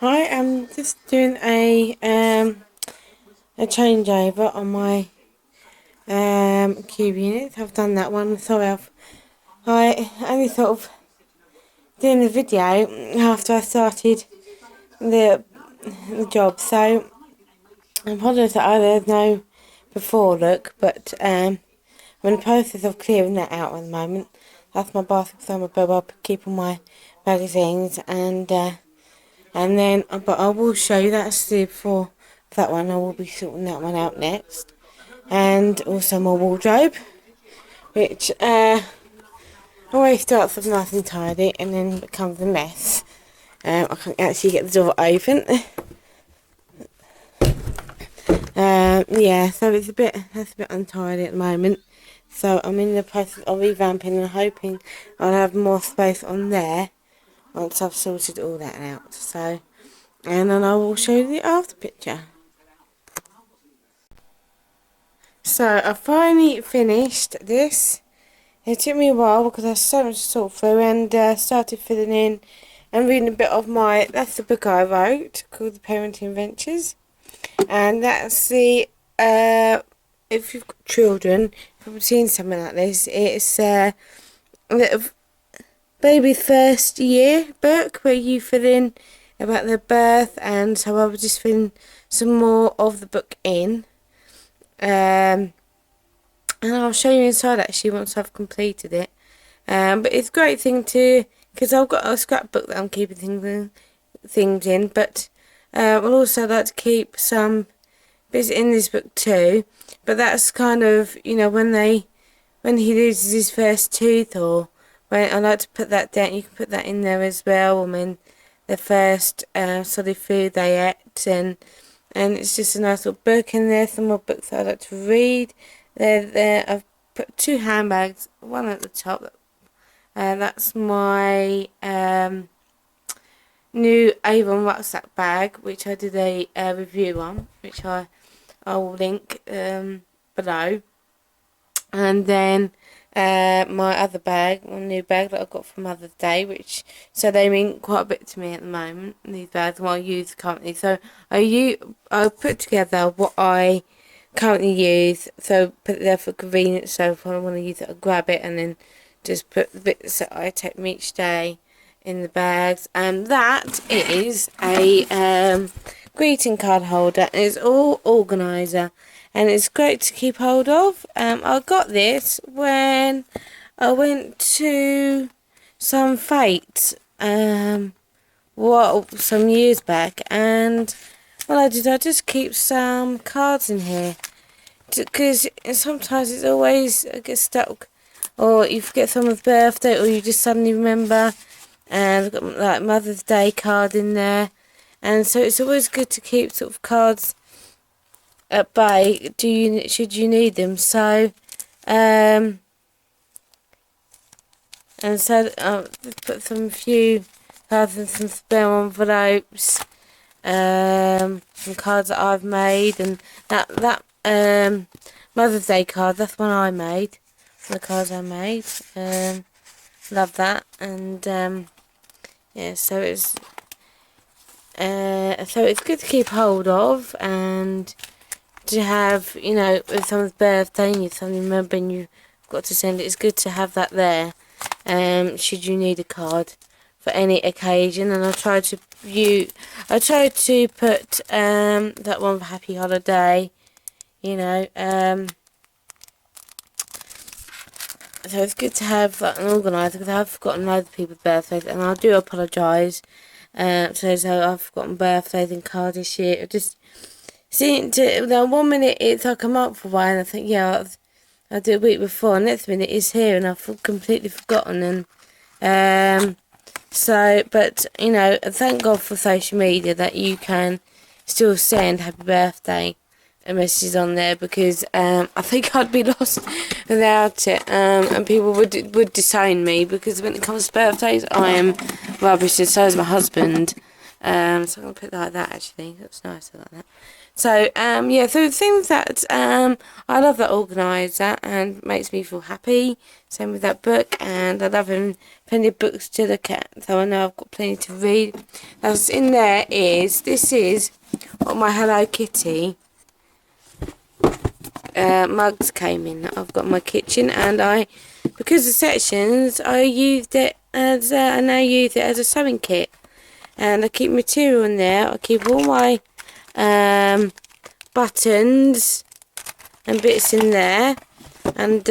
Hi, I'm just doing a changeover on my cube unit. I've done that one. Sorry, I only sort of doing the video after I started the job, so I apologise that there's no before look, but I'm in the process of clearing that out at the moment. That's my bathroom, so I'm above keep all my magazines and then, but I will show you that's the for that one. I will be sorting that one out next, and also my wardrobe, which always starts off nice and tidy, and then becomes a mess. I can't actually get the door open. Yeah, so that's a bit untidy at the moment. So I'm in the process of revamping and hoping I'll have more space on there once I've sorted all that out. So, and then I will show you the after picture. So I finally finished this. It took me a while because I had so much to sort through, and started filling in and reading a bit of that's the book I wrote called The Parenting Ventures. And that's if you've got children, if you've seen something like this, it's a little baby's first year book where you fill in about their birth, and so I was just filling some more of the book in. And I'll show you inside actually once I've completed it. But it's a great thing because I've got a scrapbook that I'm keeping things in, but I'd also like to keep some bits in this book too. But that's kind of, when he loses his first tooth, or when I like to put that down, you can put that in there as well. I mean, the first solid food they ate, and it's just a nice little book in there. Some more books that I like to read. I've put 2 handbags, one at the top. That's my new Avon rucksack bag, which I did a review on, which I will link below. And then my other bag, my new bag that I got for Mother's Day, so they mean quite a bit to me at the moment. These bags, what I use currently. So I put together what I currently use, so put it there for convenience. So if I want to use it, I grab it and then just put the bits that I take from each day in the bags. And that is a greeting card holder, and it's all organizer, and it's great to keep hold of. I got this when I went to some fete some years back, and what I did, I just keep some cards in here, because sometimes it's always I get stuck, or you forget someone's birthday, or you just suddenly remember. And I've got like Mother's Day card in there, and so it's always good to keep sort of cards at bay. Should you need them? So, and so I'll put some few cards in some spare envelopes, some cards that I've made, and that Mother's Day card, that's one I made. The cards I made. Love that, and yeah, so it's good to keep hold of, and to have, with someone's birthday and you suddenly remember and you've got to send it. It's good to have that there, should you need a card for any occasion. And I tried to put that one for Happy Holiday, so it's good to have like an organiser, because I've forgotten loads of people's birthdays, and I do apologise. So I've forgotten birthdays and cards this year. I just seem to, now 1 minute it's like a month away, and I think, yeah, I did a week before, and next minute it's here, and I've completely forgotten. And so, but thank God for social media that you can still send happy birthday messages on there, because I think I'd be lost without it, and people would disown me, because when it comes to birthdays I am rubbish, and so is my husband. So I'm going to put that like that, actually. That's nice, I like that. So yeah, so the things that I love that organiser and makes me feel happy. Same with that book, and I love having plenty of books to look at, so I know I've got plenty to read. That's in there is this is what my Hello Kitty mugs came in. That I've got in my kitchen, and because of sections, I used it as I now use it as a sewing kit, and I keep material in there. I keep all my buttons and bits in there, and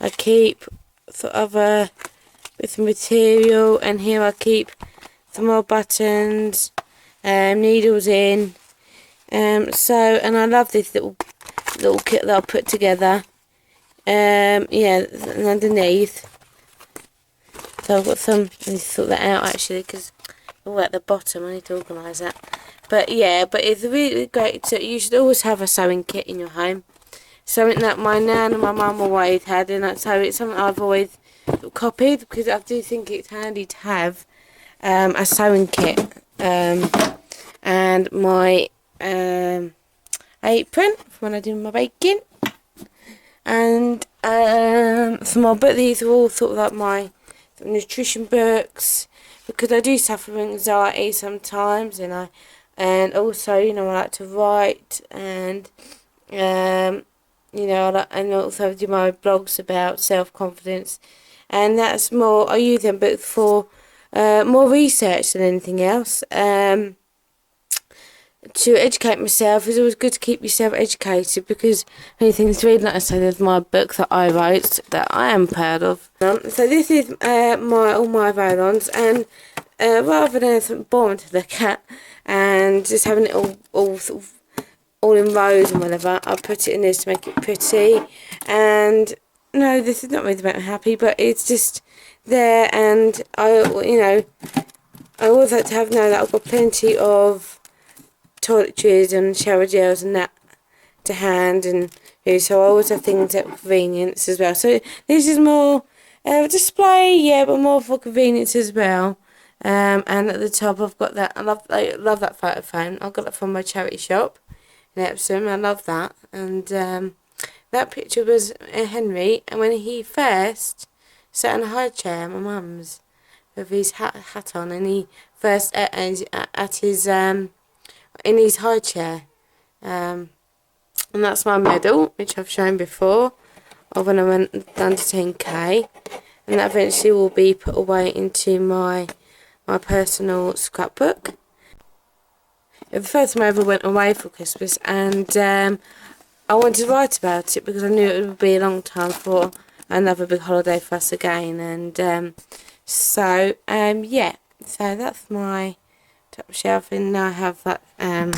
I keep sort of bits of material, and here I keep some more buttons, needles in. And I love this little kit that I put together. Yeah, and underneath. So I've got some. I need to sort that out actually, because all at the bottom. I need to organise that. But yeah, but it's really great. So you should always have a sewing kit in your home. Something that my nan and my mum always had, and so it's something I've always copied, because I do think it's handy to have a sewing kit. And my apron for when I do my baking, and some more. But these are all sort of like my nutrition books, because I do suffer from anxiety sometimes, and also, you know, I like to write, and you know, and also do my blogs about self-confidence, and that's more. I use them books for more research than anything else. To educate myself. It's always good to keep yourself educated, because many things to read. Like I said, there's my book that I wrote that I am proud of. So this is all my roll-ons, and rather than something boring to look at and just having it all sort of all in rows and whatever, I put it in this to make it pretty. And no, this is not really to make me happy, but it's just there. And I always like to know that I've got plenty of toiletries and shower gels and that to hand, and so I always have things at convenience as well. So this is more display, yeah, but more for convenience as well. And at the top I've got that. I love that photo frame. I got that from my charity shop in Epsom. I love that. And that picture was Henry, and when he first sat in a high chair, my mum's, with his hat on, and he first at his in his high chair, and that's my medal, which I've shown before, of when I went down to 10k, and that eventually will be put away into my personal scrapbook. It was the first time I ever went away for Christmas, and I wanted to write about it because I knew it would be a long time for another big holiday for us again, and yeah, so that's my top shelf, and I have that. I'm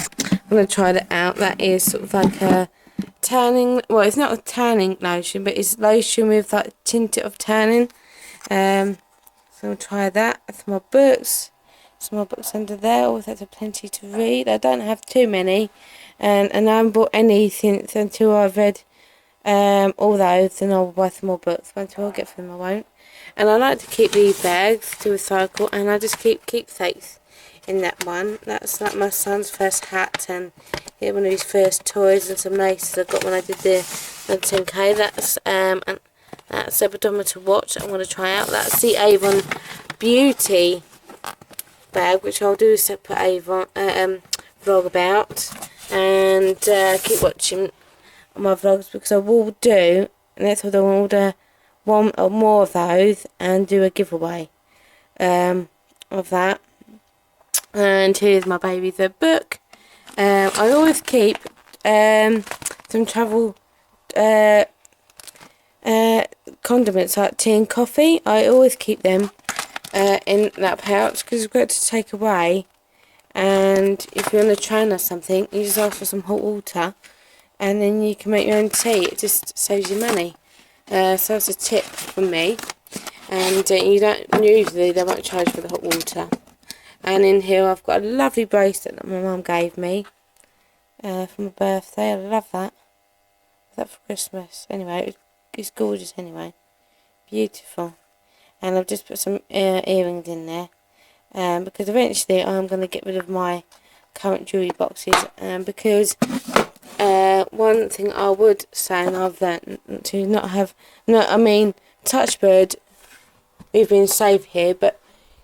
going to try that out. That is sort of like a tanning, well, it's not a tanning lotion, but it's lotion with like tint of tanning. So I'll try that. Some more books, under there. Always have plenty to read. I don't have too many, and I haven't bought any since until I've read all those, and I'll buy some more books. But until I get them, I won't. And I like to keep these bags to recycle, and I just keep keepsakes in that one. That's like my son's first hat, and one of his first toys, and some laces I got when I did the 10k. That's and that's a pedometer watch I'm going to try out. That's the Avon Beauty bag, which I'll do a separate Avon vlog about, and keep watching my vlogs, because I will do, and that's what I will order one or more of those and do a giveaway of that. And here's my baby the book. I always keep some travel condiments like tea and coffee. I always keep them in that pouch, because it's great to take away. And if you're on a train or something, you just ask for some hot water, and then you can make your own tea. It just saves you money. So that's a tip from me. And you don't usually, they won't charge for the hot water. And in here I've got a lovely bracelet that my mum gave me for my birthday. I love that. Was that for Christmas? Anyway, it's gorgeous anyway. Beautiful. And I've just put some earrings in there. Because eventually I'm going to get rid of my current jewellery boxes, because one thing I would say, and I've learned to not have, no, I mean, Touchbird, we've been safe here, but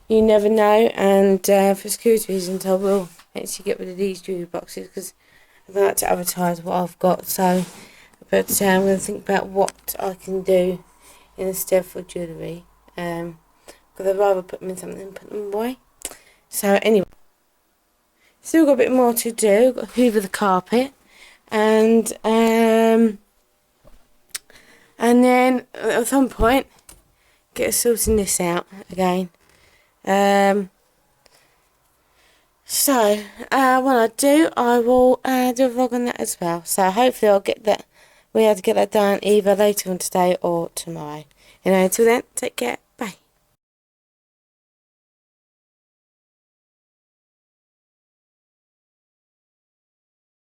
you never know, and for security reasons I will actually get rid of these jewellery boxes, because I like to advertise what I've got. So, but I'm going to think about what I can do instead for jewellery, because I'd rather put them in something than put them away. So anyway, still got a bit more to do. Got to hoover the carpet, and then at some point get sorting this out again. So when I do, I will do a vlog on that as well. So hopefully I'll get that. We have to get that done either later on today or tomorrow. Until then, take care.